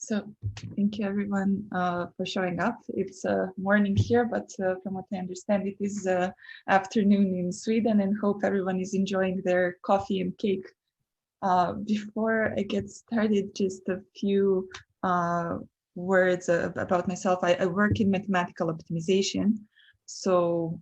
So thank you everyone for showing up. It's morning here, but from what I understand, it is afternoon in Sweden, and hope everyone is enjoying their coffee and cake. Before I get started, just a few words about myself. I work in mathematical optimization. So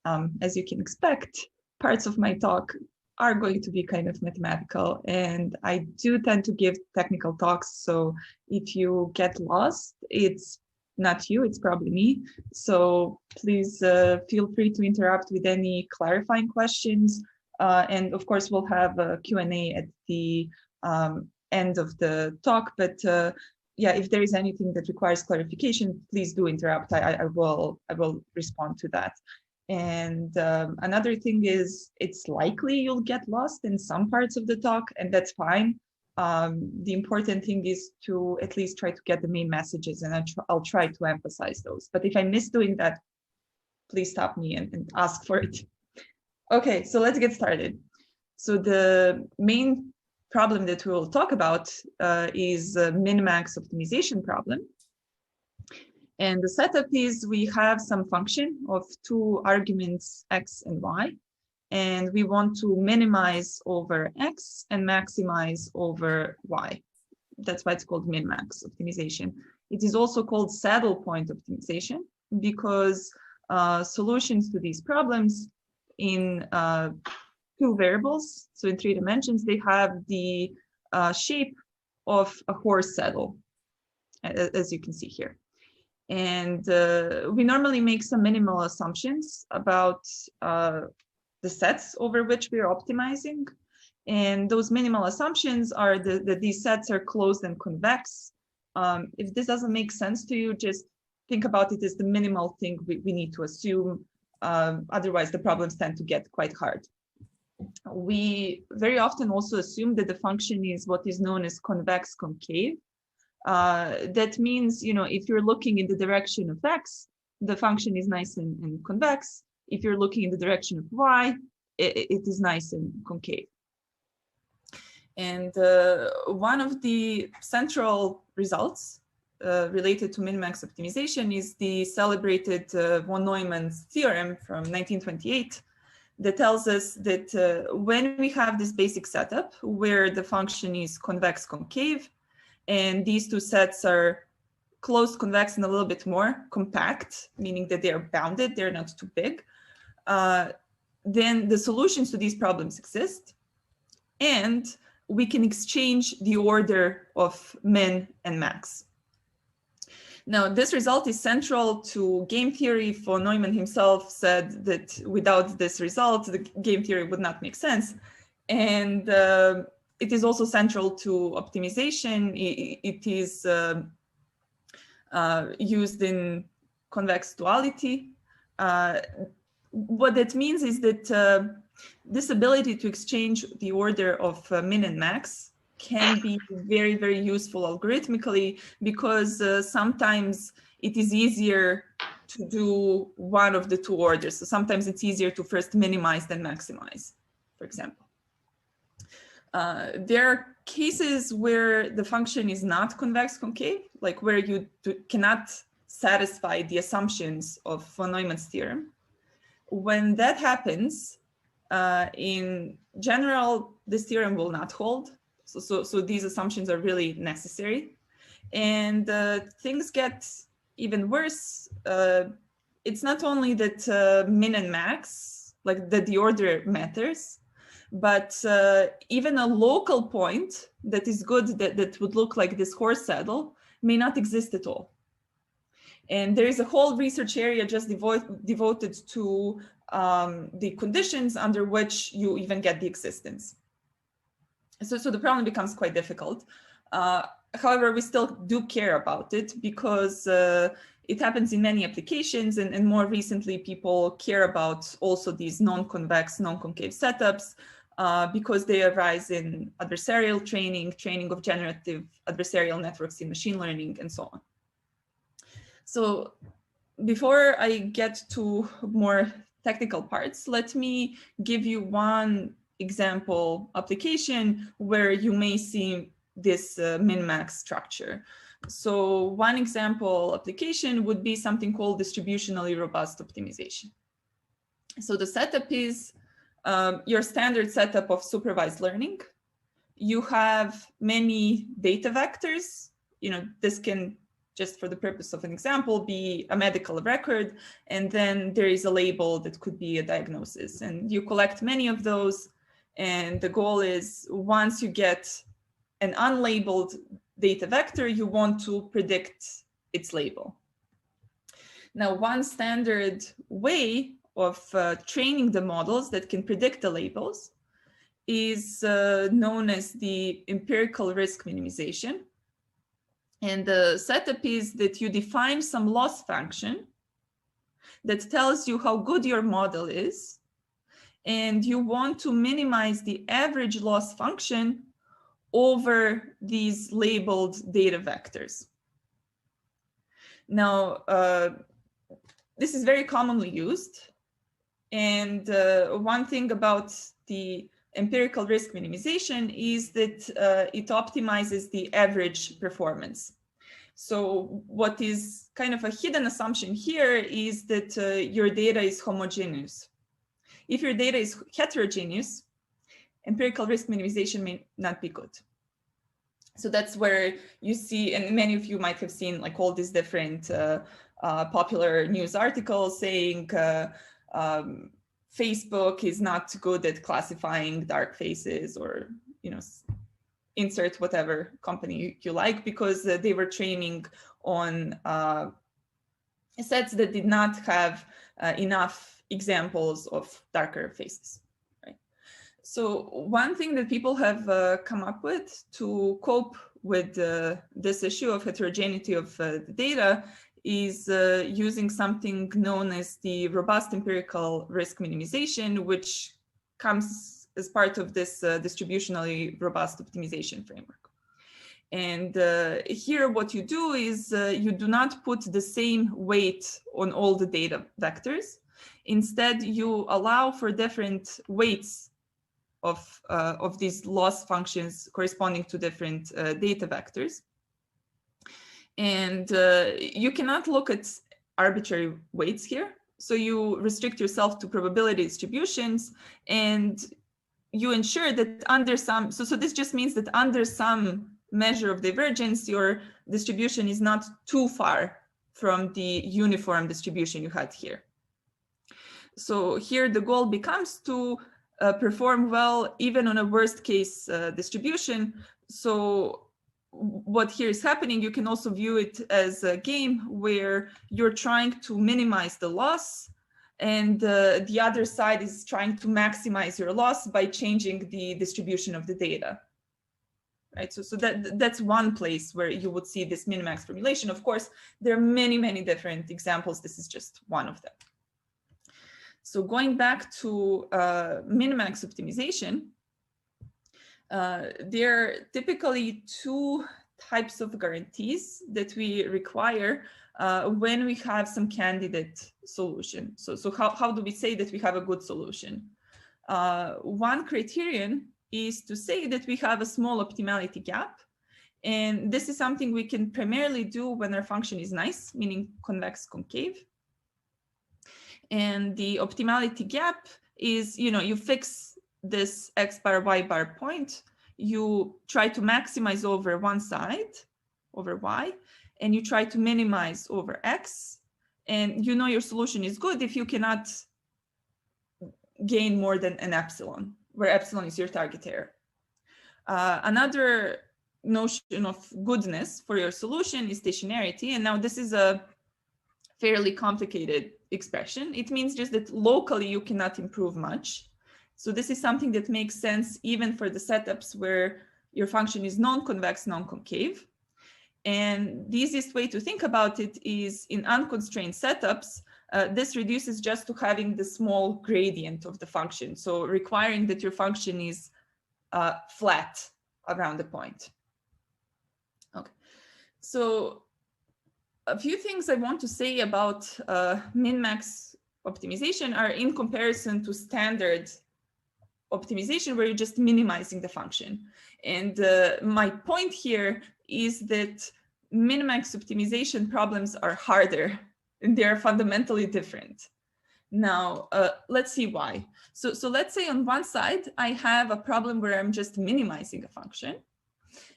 as you can expect, parts of my talk are going to be kind of mathematical, and I do tend to give technical talks. So if you get lost, it's not you, it's probably me. So please feel free to interrupt with any clarifying questions. And of course, we'll have a Q&A at the end of the talk. But yeah, if there is anything that requires clarification, please do interrupt. I will respond to that. And another thing is, it's likely you'll get lost in some parts of the talk, and that's fine. The important thing is to at least try to get the main messages, and I'll try to emphasize those. But if I miss doing that, please stop me and ask for it. Okay, so let's get started. So the main problem that we will talk about is a MinMax optimization problem. And the setup is, we have some function of two arguments, x and y, and we want to minimize over x and maximize over y. That's why it's called MinMax optimization. It is also called saddle point optimization, because solutions to these problems in two variables, so in 3 dimensions, they have the shape of a horse saddle, as you can see here. And we normally make some minimal assumptions about the sets over which we are optimizing. And those minimal assumptions are that these sets are closed and convex. If this doesn't make sense to you, just think about it as the minimal thing we need to assume. Otherwise, the problems tend to get quite hard. We very often also assume that the function is what is known as convex-concave. That means, you know, if you're looking in the direction of x, the function is nice and convex. If you're looking in the direction of y, it is nice and concave. And one of the central results related to MinMax optimization is the celebrated von Neumann's theorem from 1928 that tells us that when we have this basic setup where the function is convex-concave, and these two sets are closed, convex, and a little bit more compact, meaning that they are bounded, they're not too big, then the solutions to these problems exist. And we can exchange the order of min and max. Now, this result is central to game theory. Von Neumann himself said that without this result, the game theory would not make sense. And it is also central to optimization. It is used in convex duality. What that means is that this ability to exchange the order of min and max can be very, very useful algorithmically, because sometimes it is easier to do one of the two orders. So sometimes it's easier to first minimize than maximize, for example. There are cases where the function is not convex-concave, like where you cannot satisfy the assumptions of von Neumann's theorem. When that happens, in general, this theorem will not hold. So these assumptions are really necessary. And things get even worse. It's not only that min and max, like that the order matters, but even a local point that is good, that would look like this horse saddle, may not exist at all. And there is a whole research area just devoted to the conditions under which you even get the existence. So the problem becomes quite difficult. However, we still do care about it, because it happens in many applications, and more recently, people care about also these non-convex-nonconcave setups, because they arise in adversarial training of generative adversarial networks in machine learning, and so on. So before I get to more technical parts, let me give you one example application where you may see this min-max structure. So one example application would be something called distributionally robust optimization. So the setup is your standard setup of supervised learning. You have many data vectors. This can, just for the purpose of an example, be a medical record, and then there is a label that could be a diagnosis. And you collect many of those, and the goal is once you get an unlabeled data vector, you want to predict its label. Now, one standard way of training the models that can predict the labels is known as the empirical risk minimization. And the setup is that you define some loss function that tells you how good your model is, and you want to minimize the average loss function over these labeled data vectors. Now, this is very commonly used. And one thing about the empirical risk minimization is that it optimizes the average performance. So what is kind of a hidden assumption here is that your data is homogeneous. If your data is heterogeneous, empirical risk minimization may not be good. So that's where you see, and many of you might have seen like all these different popular news articles saying Facebook is not good at classifying dark faces, or insert whatever company you like, because they were training on sets that did not have enough examples of darker faces. Right? So one thing that people have come up with to cope with this issue of heterogeneity of the data is using something known as the robust empirical risk minimization, which comes as part of this distributionally robust optimization framework. And here what you do is you do not put the same weight on all the data vectors. Instead, you allow for different weights of these loss functions corresponding to different data vectors. And you cannot look at arbitrary weights here. So you restrict yourself to probability distributions, and you ensure that under some, so this just means that under some measure of divergence, your distribution is not too far from the uniform distribution you had here. So here the goal becomes to perform well even on a worst case distribution. So what here is happening, you can also view it as a game where you're trying to minimize the loss, and the other side is trying to maximize your loss by changing the distribution of the data. Right, so that's one place where you would see this MinMax formulation. Of course, there are many, many different examples. This is just one of them. So going back to MinMax optimization, there are typically two types of guarantees that we require when we have some candidate solution. So how do we say that we have a good solution? One criterion is to say that we have a small optimality gap. And this is something we can primarily do when our function is nice, meaning convex-concave. And the optimality gap is, you fix this x bar, y bar point, you try to maximize over one side, over y, and you try to minimize over x. And your solution is good if you cannot gain more than an epsilon, where epsilon is your target error. Another notion of goodness for your solution is stationarity. And now this is a fairly complicated expression. It means just that locally you cannot improve much. So this is something that makes sense even for the setups where your function is nonconvex-nonconcave. And the easiest way to think about it is in unconstrained setups, this reduces just to having the small gradient of the function. So requiring that your function is flat around the point. Okay, so a few things I want to say about MinMax optimization are in comparison to standard optimization where you're just minimizing the function. And my point here is that min-max optimization problems are harder and they are fundamentally different. Now, let's see why. So let's say on one side, I have a problem where I'm just minimizing a function.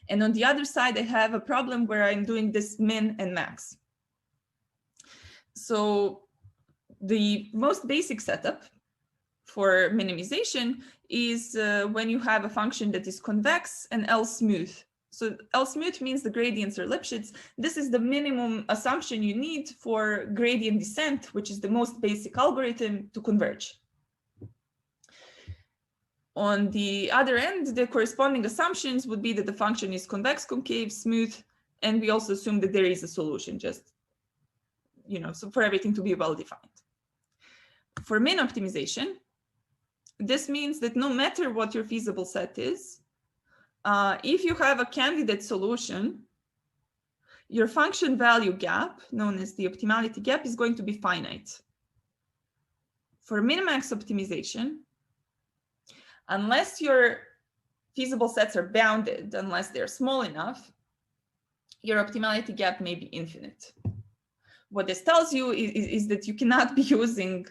And on the other side, I have a problem where I'm doing this min and max. So the most basic setup for minimization is when you have a function that is convex and L smooth. So L smooth means the gradients are Lipschitz. This is the minimum assumption you need for gradient descent, which is the most basic algorithm to converge. On the other end, the corresponding assumptions would be that the function is convex, concave, smooth, and we also assume that there is a solution, just, so for everything to be well defined. For min optimization, this means that no matter what your feasible set is, if you have a candidate solution, your function value gap, known as the optimality gap, is going to be finite. For min-max optimization, unless your feasible sets are bounded, unless they're small enough, your optimality gap may be infinite. What this tells you is that you cannot be using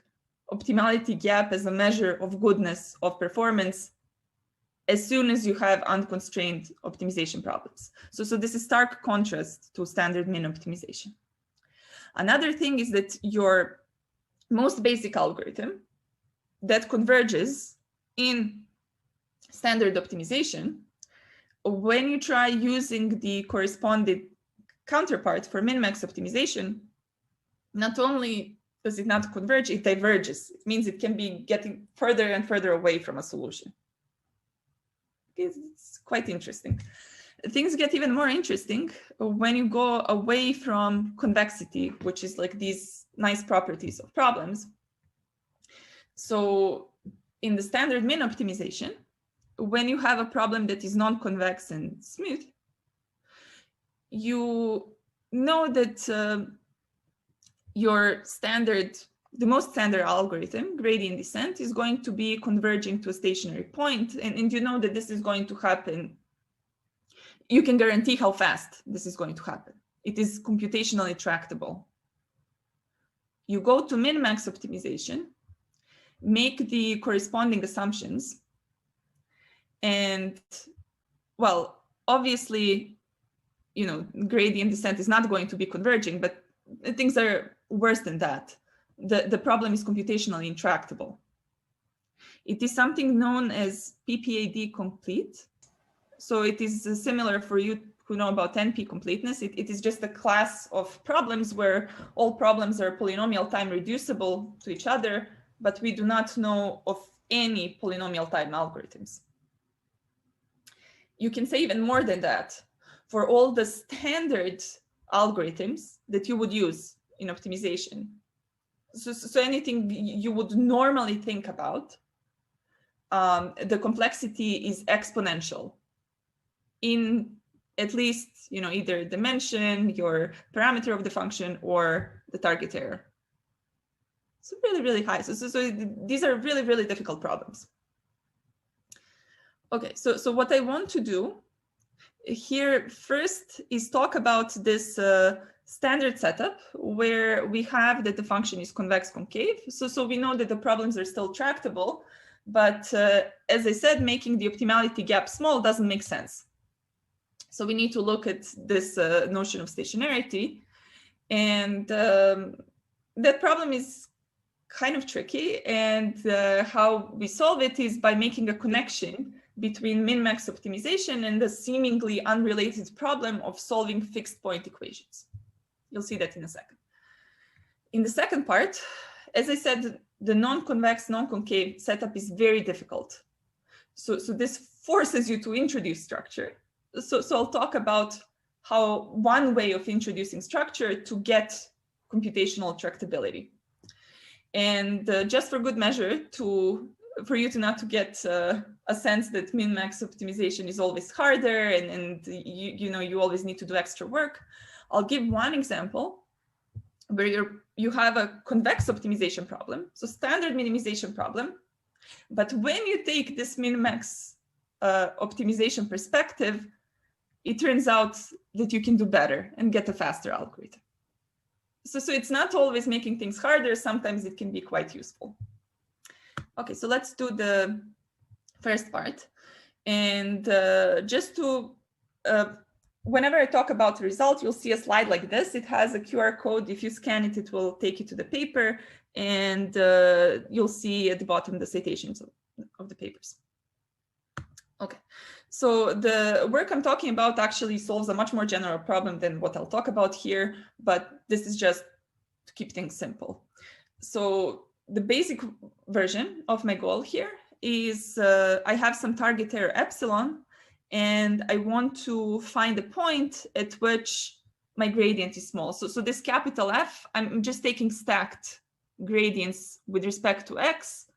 optimality gap as a measure of goodness of performance as soon as you have unconstrained optimization problems. So this is stark contrast to standard min optimization. Another thing is that your most basic algorithm that converges in standard optimization, when you try using the corresponding counterpart for min-max optimization, not only does it not converge, it diverges. It means it can be getting further and further away from a solution. It's quite interesting. Things get even more interesting when you go away from convexity, which is like these nice properties of problems. So in the standard min optimization, when you have a problem that is non-convex and smooth, you know that your standard, the most standard algorithm, gradient descent, is going to be converging to a stationary point. And you know that this is going to happen. You can guarantee how fast this is going to happen. It is computationally tractable. You go to min-max optimization, make the corresponding assumptions, and, well, obviously, gradient descent is not going to be converging, but things are worse than that. The problem is computationally intractable. It is something known as PPAD complete. So it is similar for you who know about NP completeness. It is just a class of problems where all problems are polynomial time reducible to each other, but we do not know of any polynomial time algorithms. You can say even more than that. For all the standard algorithms that you would use in optimization, so anything you would normally think about, the complexity is exponential in at least, either dimension, your parameter of the function, or the target error. So really, really high. So these are really, really difficult problems. Okay, so what I want to do here first is talk about this standard setup where we have that the function is convex-concave. So we know that the problems are still tractable, but as I said, making the optimality gap small doesn't make sense. So we need to look at this notion of stationarity. And that problem is kind of tricky. And how we solve it is by making a connection between min-max optimization and the seemingly unrelated problem of solving fixed point equations. You'll see that in a second. In the second part, as I said, the non-convex, non-concave setup is very difficult. So this forces you to introduce structure. So I'll talk about how one way of introducing structure to get computational tractability. And just for good measure, for you to not to get a sense that min-max optimization is always harder and you always need to do extra work, I'll give one example where you have a convex optimization problem, so standard minimization problem. But when you take this min-max optimization perspective, it turns out that you can do better and get a faster algorithm. So it's not always making things harder. Sometimes it can be quite useful. Okay, so let's do the first part. And just to, whenever I talk about the result, you'll see a slide like this. It has a QR code. If you scan it, it will take you to the paper. And you'll see at the bottom the citations of the papers. Okay, so the work I'm talking about actually solves a much more general problem than what I'll talk about here, but this is just to keep things simple. So the basic version of my goal here is I have some target error epsilon, and I want to find a point at which my gradient is small. So this capital F, I'm just taking stacked gradients with respect to x,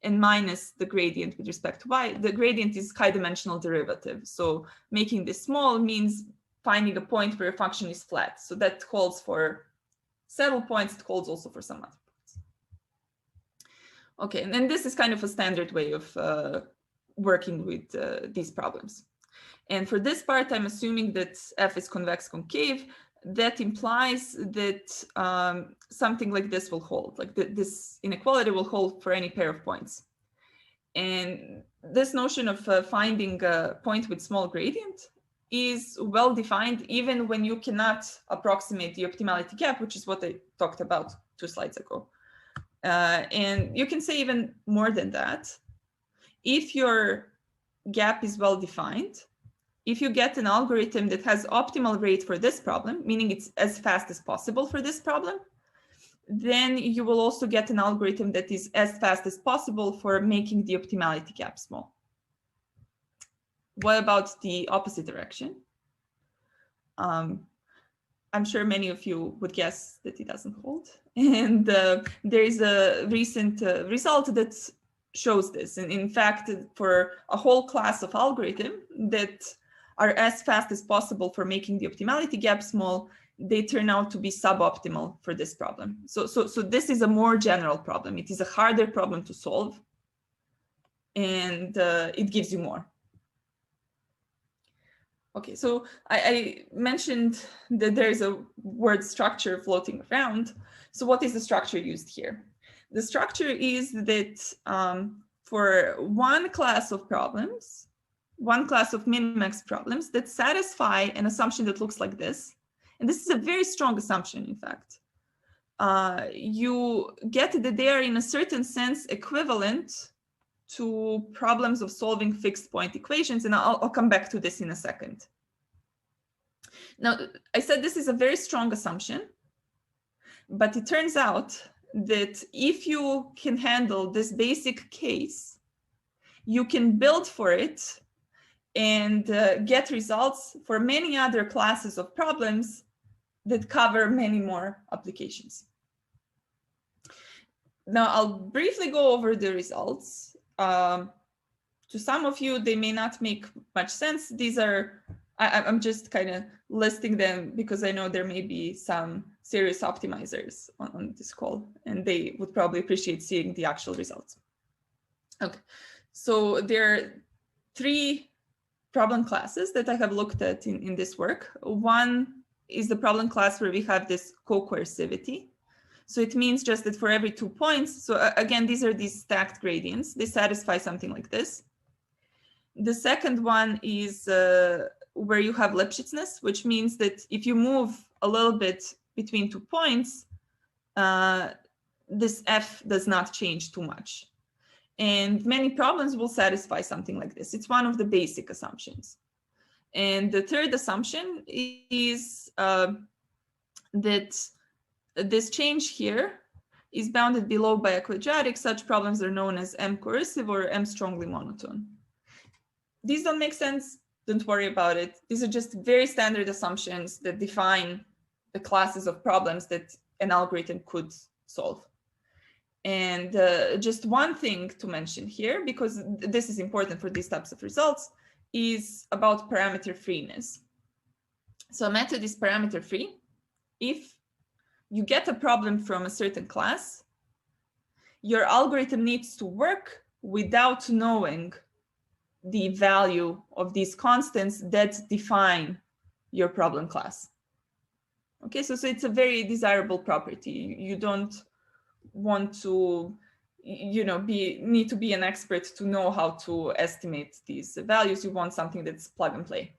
and minus the gradient with respect to y. The gradient is high-dimensional derivative. So making this small means finding a point where a function is flat. So that holds for several points. It holds also for some other points. Okay, and then this is kind of a standard way of working with these problems. And for this part, I'm assuming that F is convex-concave. That implies that something like this will hold, like this inequality will hold for any pair of points. And this notion of finding a point with small gradient is well defined even when you cannot approximate the optimality gap, which is what I talked about 2 slides ago. And you can say even more than that. If your gap is well defined, if you get an algorithm that has optimal rate for this problem, meaning it's as fast as possible for this problem, then you will also get an algorithm that is as fast as possible for making the optimality gap small. What about the opposite direction? I'm sure many of you would guess that it doesn't hold. And there is a recent result that shows this. And in fact, for a whole class of algorithm that are as fast as possible for making the optimality gap small, they turn out to be suboptimal for this problem. So this is a more general problem. It is a harder problem to solve, and it gives you more. Okay, so I mentioned that there is a word structure floating around. So what is the structure used here? The structure is that for one class of problems, one class of MinMax problems that satisfy an assumption that looks like this, and this is a very strong assumption, in fact, you get that they are in a certain sense equivalent to problems of solving fixed point equations, and I'll come back to this in a second. Now, I said this is a very strong assumption, but it turns out that if you can handle this basic case, you can build for it and get results for many other classes of problems that cover many more applications. Now, I'll briefly go over the results. To some of you, they may not make much sense. These are, I'm just kind of listing them because I know there may be some serious optimizers on this call, and they would probably appreciate seeing the actual results. Okay, so there are 3 problem classes that I have looked at in this work. One is the problem class where we have this co-coercivity. So it means just that for every 2 points, so again, these are these stacked gradients, they satisfy something like this. The second one is where you have Lipschitzness, which means that if you move a little bit between 2 points, this F does not change too much. And many problems will satisfy something like this. It's one of the basic assumptions. And the third assumption is that this change here is bounded below by a quadratic. Such problems are known as M coercive or M strongly monotone. These don't make sense. Don't worry about it. These are just very standard assumptions that define the classes of problems that an algorithm could solve. And just one thing to mention here, because this is important for these types of results, is about parameter freeness. So a method is parameter free if you get a problem from a certain class, your algorithm needs to work without knowing the value of these constants that define your problem class. Okay, so it's a very desirable property. You don't want to, need to be an expert to know how to estimate these values. You want something that's plug and play.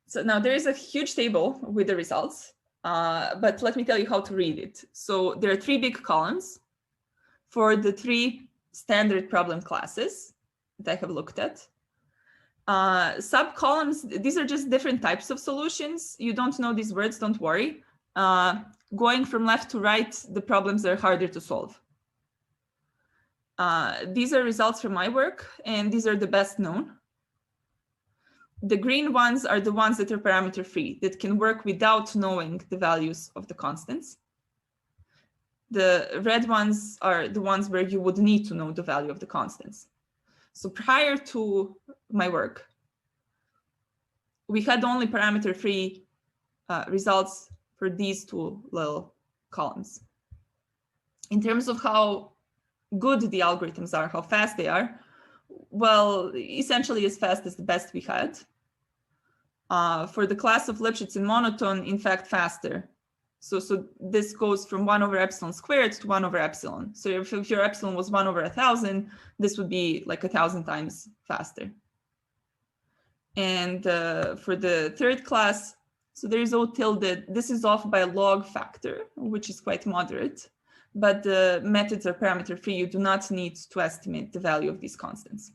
So now there is a huge table with the results, but let me tell you how to read it. So there are 3 big columns for the 3 standard problem classes that I have looked at. Sub-columns, these are just different types of solutions. You don't know these words, don't worry. Going from left to right, the problems are harder to solve. These are results from my work, and these are the best known. The green ones are the ones that are parameter free, that can work without knowing the values of the constants. The red ones are the ones where you would need to know the value of the constants. So prior to my work, we had only parameter free results for these 2 little columns. In terms of how good the algorithms are, how fast they are, well, essentially as fast as the best we had. For the class of Lipschitz and monotone, in fact, faster. So this goes from 1 over epsilon squared to 1 over epsilon. So if your epsilon was 1 over 1,000, this would be like 1,000 times faster. And for the third class, so there is O tilde. This is off by a log factor, which is quite moderate. But the methods are parameter free. You do not need to estimate the value of these constants.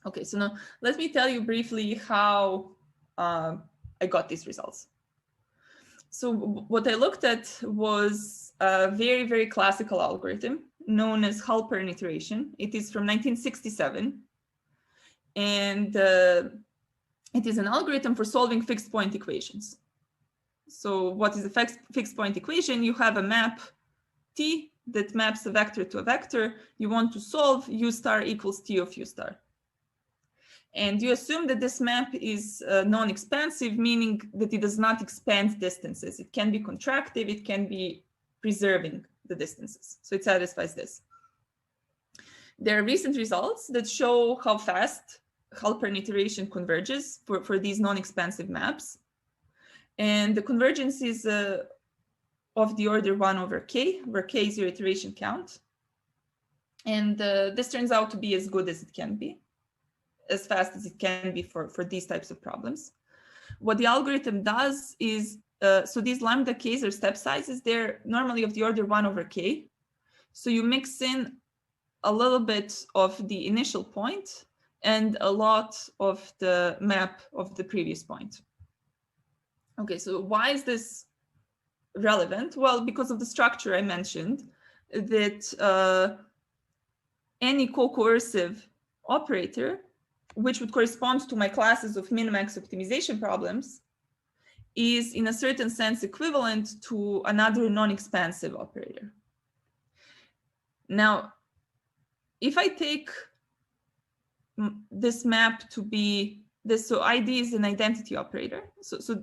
Okay, so now let me tell you briefly how I got these results. So what I looked at was a very, very classical algorithm known as halpern iteration. It is from 1967. And it is an algorithm for solving fixed point equations. So what is a fixed point equation? You have a map T that maps a vector to a vector. You want to solve U star equals T of U star. And you assume that this map is non-expansive, meaning that it does not expand distances. It can be contractive, it can be preserving the distances. So it satisfies this. There are recent results that show how fast halpern iteration converges for these non-expansive maps. And the convergence is of the order 1 over k, where k is your iteration count. And this turns out to be as good as it can be, as fast as it can be for these types of problems. What the algorithm does is, so these lambda k's are step sizes, they're normally of the order 1 over k. So you mix in a little bit of the initial point and a lot of the map of the previous point. Okay, so why is this relevant? Well, because of the structure I mentioned, that any co-coercive operator, which would correspond to my classes of min-max optimization problems, is in a certain sense equivalent to another non-expansive operator. Now, if I take this map to be this, so ID is an identity operator. So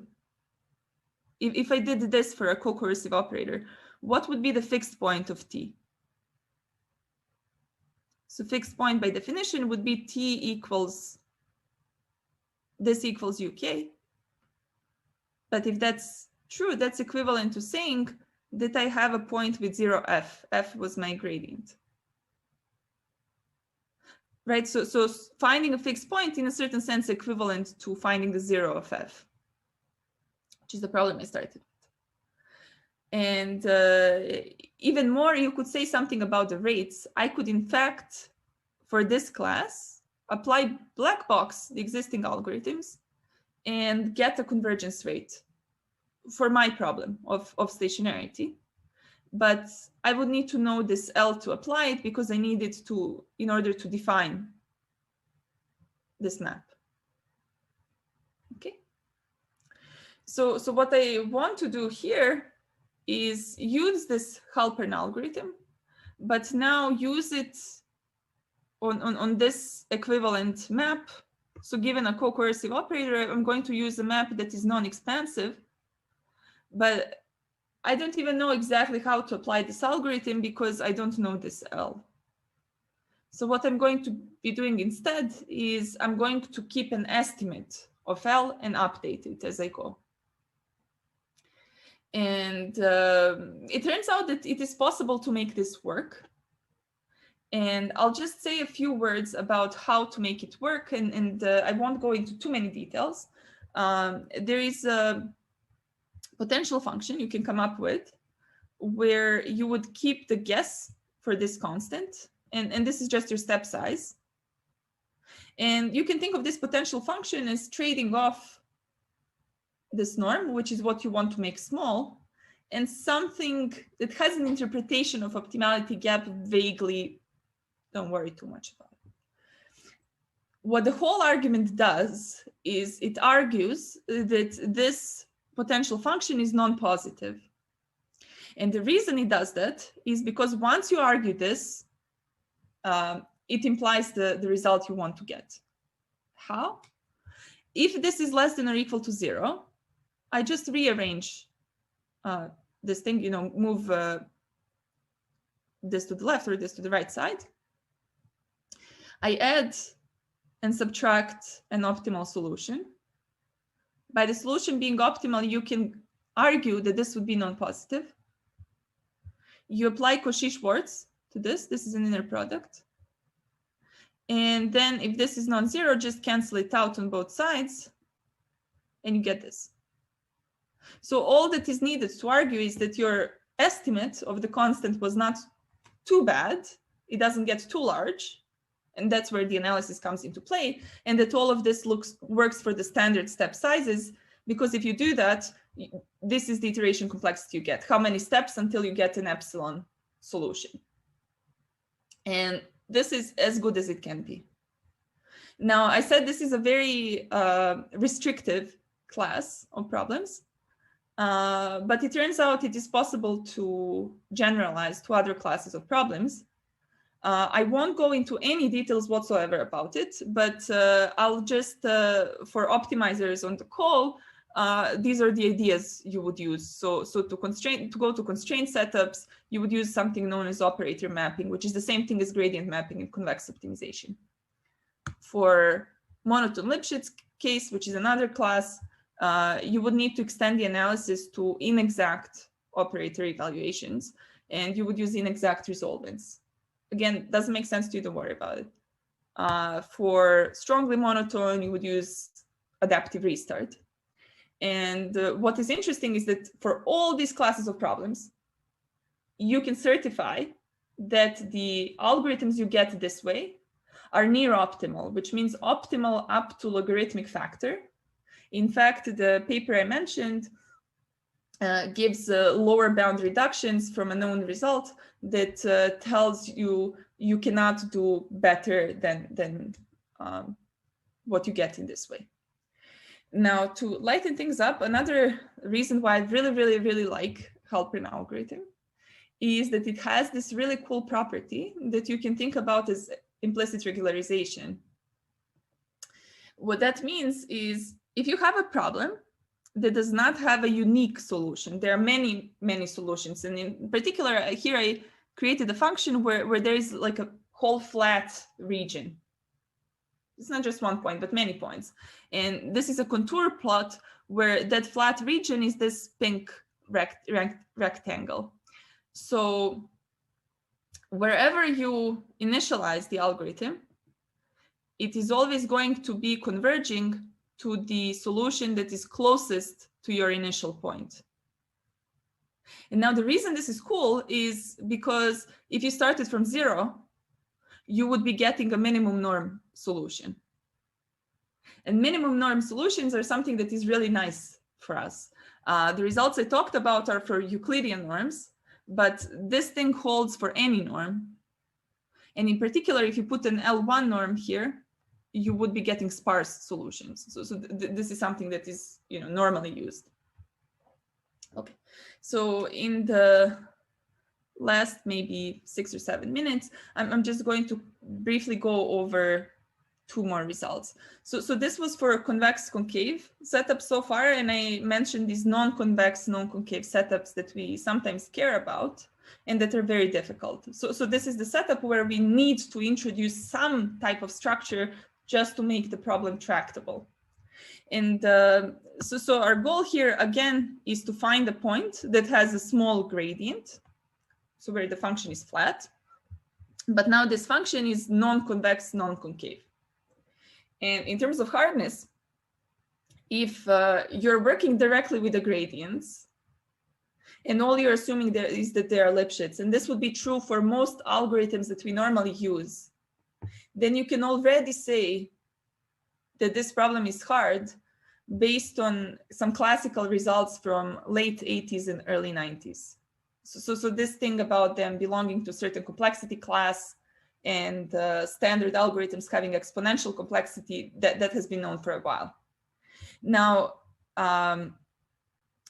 if I did this for a co-coercive operator, what would be the fixed point of T? So fixed point by definition would be T equals, this equals UK. But if that's true, that's equivalent to saying that I have a point with 0 f. F was my gradient. Right, so finding a fixed point in a certain sense equivalent to finding the 0 of f, which is the problem I started with. And even more, you could say something about the rates. I could, in fact, for this class, apply black box the existing algorithms and get a convergence rate for my problem of stationarity. But I would need to know this L to apply it because I need it to, in order to define this map. Okay. So what I want to do here is use this halpern algorithm, but now use it on this equivalent map. So given a co-coercive operator, I'm going to use a map that is non-expansive, but I don't even know exactly how to apply this algorithm because I don't know this L. So what I'm going to be doing instead is I'm going to keep an estimate of L and update it as I go. And it turns out that it is possible to make this work. And I'll just say a few words about how to make it work, and I won't go into too many details. There is a potential function you can come up with where you would keep the guess for this constant, and this is just your step size. And you can think of this potential function as trading off this norm, which is what you want to make small, and something that has an interpretation of optimality gap vaguely. Don't worry too much about it. What the whole argument does is it argues that this potential function is non-positive. And the reason it does that is because once you argue this, it implies the result you want to get. How? If this is less than or equal to 0, I just rearrange this thing, you know, move this to the left or this to the right side. I add and subtract an optimal solution. By the solution being optimal, you can argue that this would be non-positive. You apply Cauchy-Schwarz to this. This is an inner product. And then if this is non-zero, just cancel it out on both sides, and you get this. So all that is needed to argue is that your estimate of the constant was not too bad. It doesn't get too large. And that's where the analysis comes into play. And that all of this works for the standard step sizes, because if you do that, this is the iteration complexity you get. How many steps until you get an epsilon solution? And this is as good as it can be. Now, I said this is a very restrictive class of problems, but it turns out it is possible to generalize to other classes of problems. I won't go into any details whatsoever about it, but I'll just, for optimizers on the call, these are the ideas you would use. So to go to constraint setups, you would use something known as operator mapping, which is the same thing as gradient mapping in convex optimization. For monotone Lipschitz case, which is another class, you would need to extend the analysis to inexact operator evaluations, and you would use inexact resolvents. Again, doesn't make sense to you, don't worry about it. For strongly monotone, you would use adaptive restart. And what is interesting is that for all these classes of problems, you can certify that the algorithms you get this way are near optimal, which means optimal up to logarithmic factor. In fact, the paper I mentioned gives lower bound reductions from a known result that tells you you cannot do better than what you get in this way. Now, to lighten things up, another reason why I really like halpern algorithm is that it has this really cool property that you can think about as implicit regularization. What that means is if you have a problem that does not have a unique solution, there are many solutions. And in particular, here I created a function where there is like a whole flat region. It's not just one point, but many points. And this is a contour plot where that flat region is this pink rectangle. So wherever you initialize the algorithm, it is always going to be converging to the solution that is closest to your initial point. And now the reason this is cool is because if you started from 0, you would be getting a minimum norm solution. And minimum norm solutions are something that is really nice for us. The results I talked about are for Euclidean norms, but this thing holds for any norm. And in particular, if you put an L1 norm here, you would be getting sparse solutions. So this is something that is, you know, normally used. Okay, so in the last maybe 6 or 7 minutes, I'm just going to briefly go over two more results. So this was for a convex-concave setup so far, and I mentioned these non-convex-nonconcave setups that we sometimes care about and that are very difficult. So this is the setup where we need to introduce some type of structure just to make the problem tractable. And so our goal here, again, is to find a point that has a small gradient, so where the function is flat. But now this function is non-convex, non-concave. And in terms of hardness, if you're working directly with the gradients, and all you're assuming there is that they are Lipschitz, and this would be true for most algorithms that we normally use, then you can already say that this problem is hard based on some classical results from late 80s and early 90s. So this thing about them belonging to a certain complexity class and standard algorithms having exponential complexity, that has been known for a while. Now,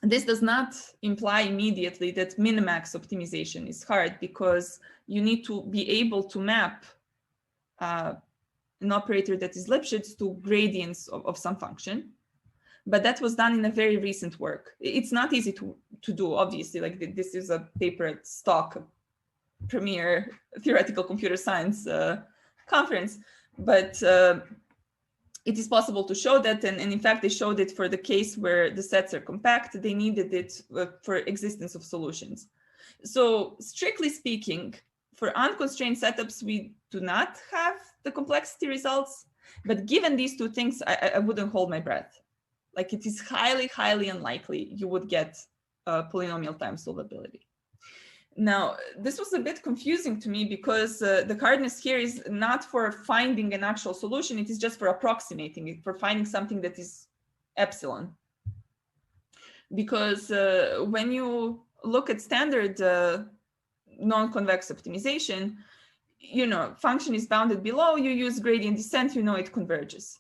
this does not imply immediately that MinMax optimization is hard, because you need to be able to map an operator that is Lipschitz to gradients of some function. But that was done in a very recent work. It's not easy to do, obviously. Like, this is a paper at Stock, premier theoretical computer science conference, but it is possible to show that. And in fact, they showed it for the case where the sets are compact. They needed it for existence of solutions. So strictly speaking, for unconstrained setups, we do not have the complexity results. But given these two things, I wouldn't hold my breath. Like, it is highly, highly unlikely you would get polynomial time solvability. Now, this was a bit confusing to me, because the hardness here is not for finding an actual solution. It is just for approximating it, for finding something that is epsilon. Because when you look at standard non-convex optimization, you know, function is bounded below, you use gradient descent, you know it converges.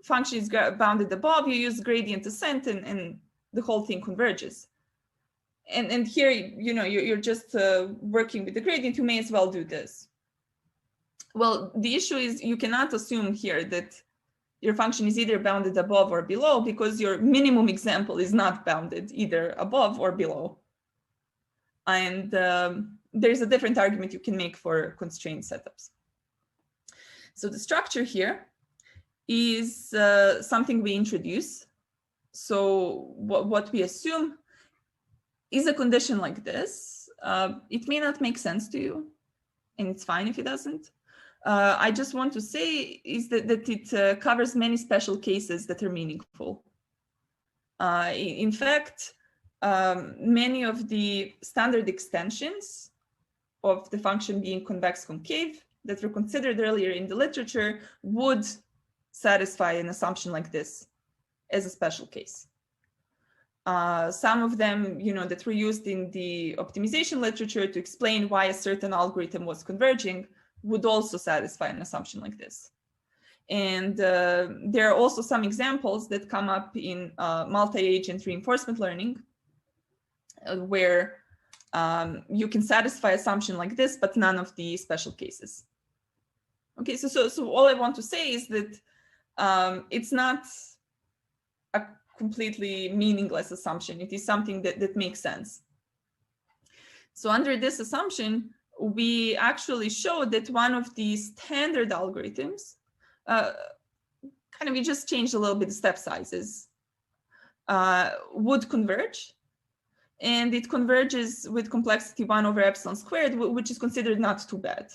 Function is bounded above, you use gradient ascent, and the whole thing converges. And here, you know, you're just working with the gradient, you may as well do this. Well, the issue is you cannot assume here that your function is either bounded above or below, because your minimum example is not bounded either above or below. And there's a different argument you can make for constrained setups. So the structure here is something we introduce. So what we assume is a condition like this. It may not make sense to you, and it's fine if it doesn't. I just want to say is that it covers many special cases that are meaningful. In fact, many of the standard extensions of the function being convex-concave that were considered earlier in the literature would satisfy an assumption like this as a special case. Some of them, you know, that were used in the optimization literature to explain why a certain algorithm was converging would also satisfy an assumption like this. And there are also some examples that come up in multi-agent reinforcement learning, where you can satisfy assumption like this, but none of the special cases. Okay, so all I want to say is that it's not a completely meaningless assumption. It is something that makes sense. So under this assumption, we actually showed that one of the standard algorithms, we just changed a little bit the step sizes, would converge. And it converges with complexity 1 over epsilon squared, which is considered not too bad.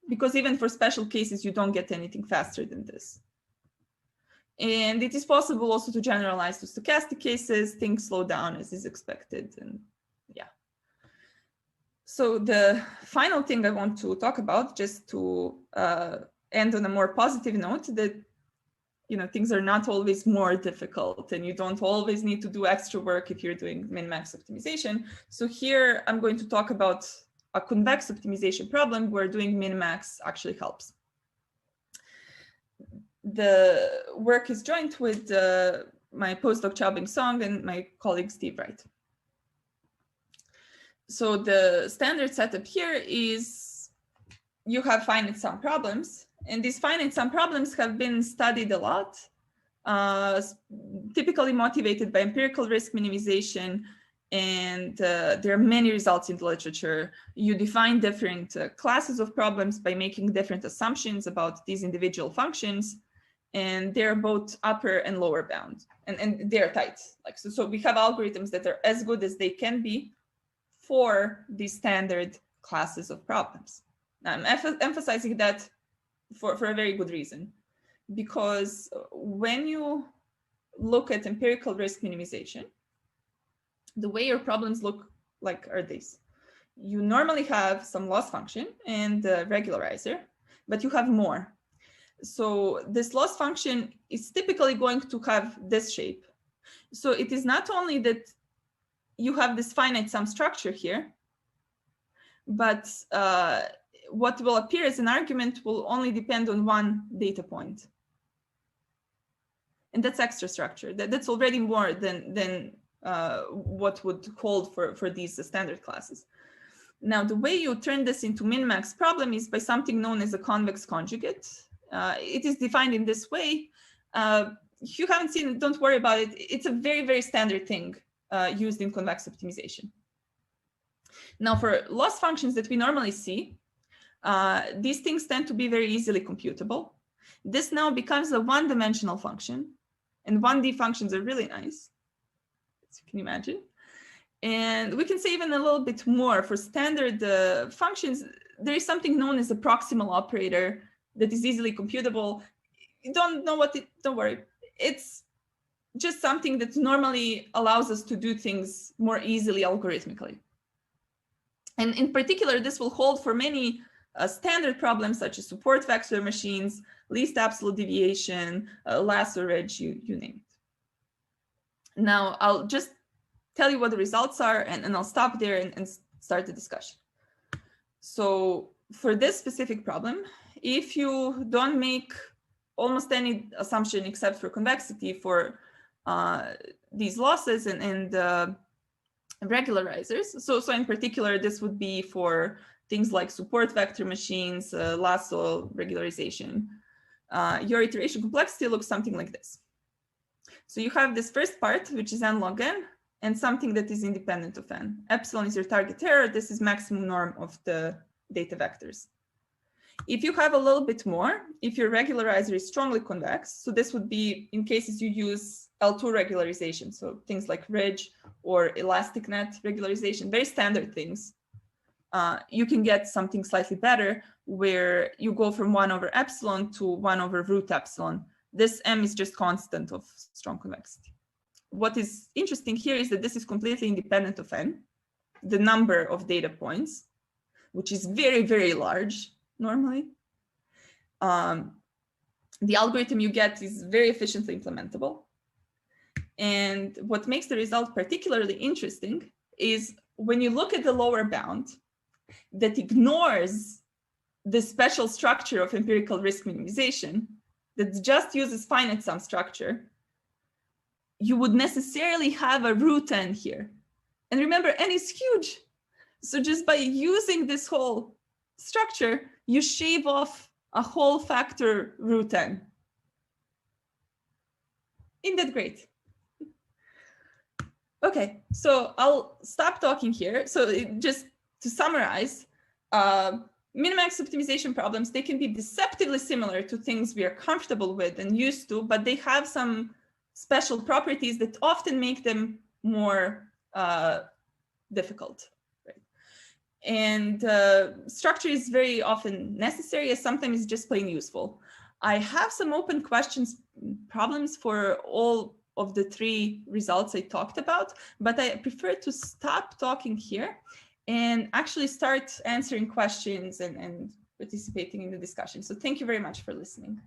Because even for special cases, you don't get anything faster than this. And it is possible also to generalize to stochastic cases. Things slow down as is expected. And yeah. So the final thing I want to talk about, just to end on a more positive note, that things are not always more difficult, and you don't always need to do extra work if you're doing min-max optimization. So here I'm going to talk about a convex optimization problem where doing min-max actually helps. The work is joint with my postdoc Xiaobing Song and my colleague Steve Wright. So the standard setup here is you have finite sum problems, And these finite sum problems have been studied a lot, typically motivated by empirical risk minimization. And there are many results in the literature. You define different classes of problems by making different assumptions about these individual functions. And they're both upper and lower bound, and they're tight. Like, so we have algorithms that are as good as they can be for these standard classes of problems. Now, I'm emphasizing that for a very good reason, because when you look at empirical risk minimization, the way your problems look like are these. You normally have some loss function and a regularizer, but you have more. So this loss function is typically going to have this shape. So it is not only that you have this finite sum structure here, but what will appear as an argument will only depend on one data point. And that's extra structure. That's already more than what would hold for these standard classes. Now, the way you turn this into MinMax problem is by something known as a convex conjugate. It is defined in this way. If you haven't seen it, don't worry about it. It's a very, very standard thing used in convex optimization. Now, for loss functions that we normally see, these things tend to be very easily computable. This now becomes a one-dimensional function, and 1D functions are really nice, as you can imagine. And we can say even a little bit more. For standard functions, there is something known as a proximal operator that is easily computable. You don't know what it, don't worry. It's just something that normally allows us to do things more easily algorithmically. And in particular, this will hold for many standard problems such as support vector machines, least absolute deviation, lasso ridge, you name it. Now, I'll just tell you what the results are, and I'll stop there and start the discussion. So for this specific problem, if you don't make almost any assumption except for convexity for these losses and regularizers, so in particular, this would be for things like support vector machines, lasso regularization, your iteration complexity looks something like this. So you have this first part, which is n log n, and something that is independent of n. Epsilon is your target error. This is maximum norm of the data vectors. If you have a little bit more, if your regularizer is strongly convex, so this would be in cases you use L2 regularization, so things like ridge or elastic net regularization, very standard things. You can get something slightly better where you go from 1 over epsilon to 1 over root epsilon. This m is just constant of strong convexity. What is interesting here is that this is completely independent of n, the number of data points, which is very, very large normally. The algorithm you get is very efficiently implementable. And what makes the result particularly interesting is when you look at the lower bound that ignores the special structure of empirical risk minimization, that just uses finite sum structure, you would necessarily have a root n here. And remember, n is huge. So just by using this whole structure, you shave off a whole factor root n. Isn't that great? Okay, so I'll stop talking here. So just to summarize, MinMax optimization problems, they can be deceptively similar to things we are comfortable with and used to, but they have some special properties that often make them more difficult. Right? And structure is very often necessary, as sometimes it's just plain useful. I have some open questions, problems for all of the 3 results I talked about, but I prefer to stop talking here and actually start answering questions and participating in the discussion. So thank you very much for listening.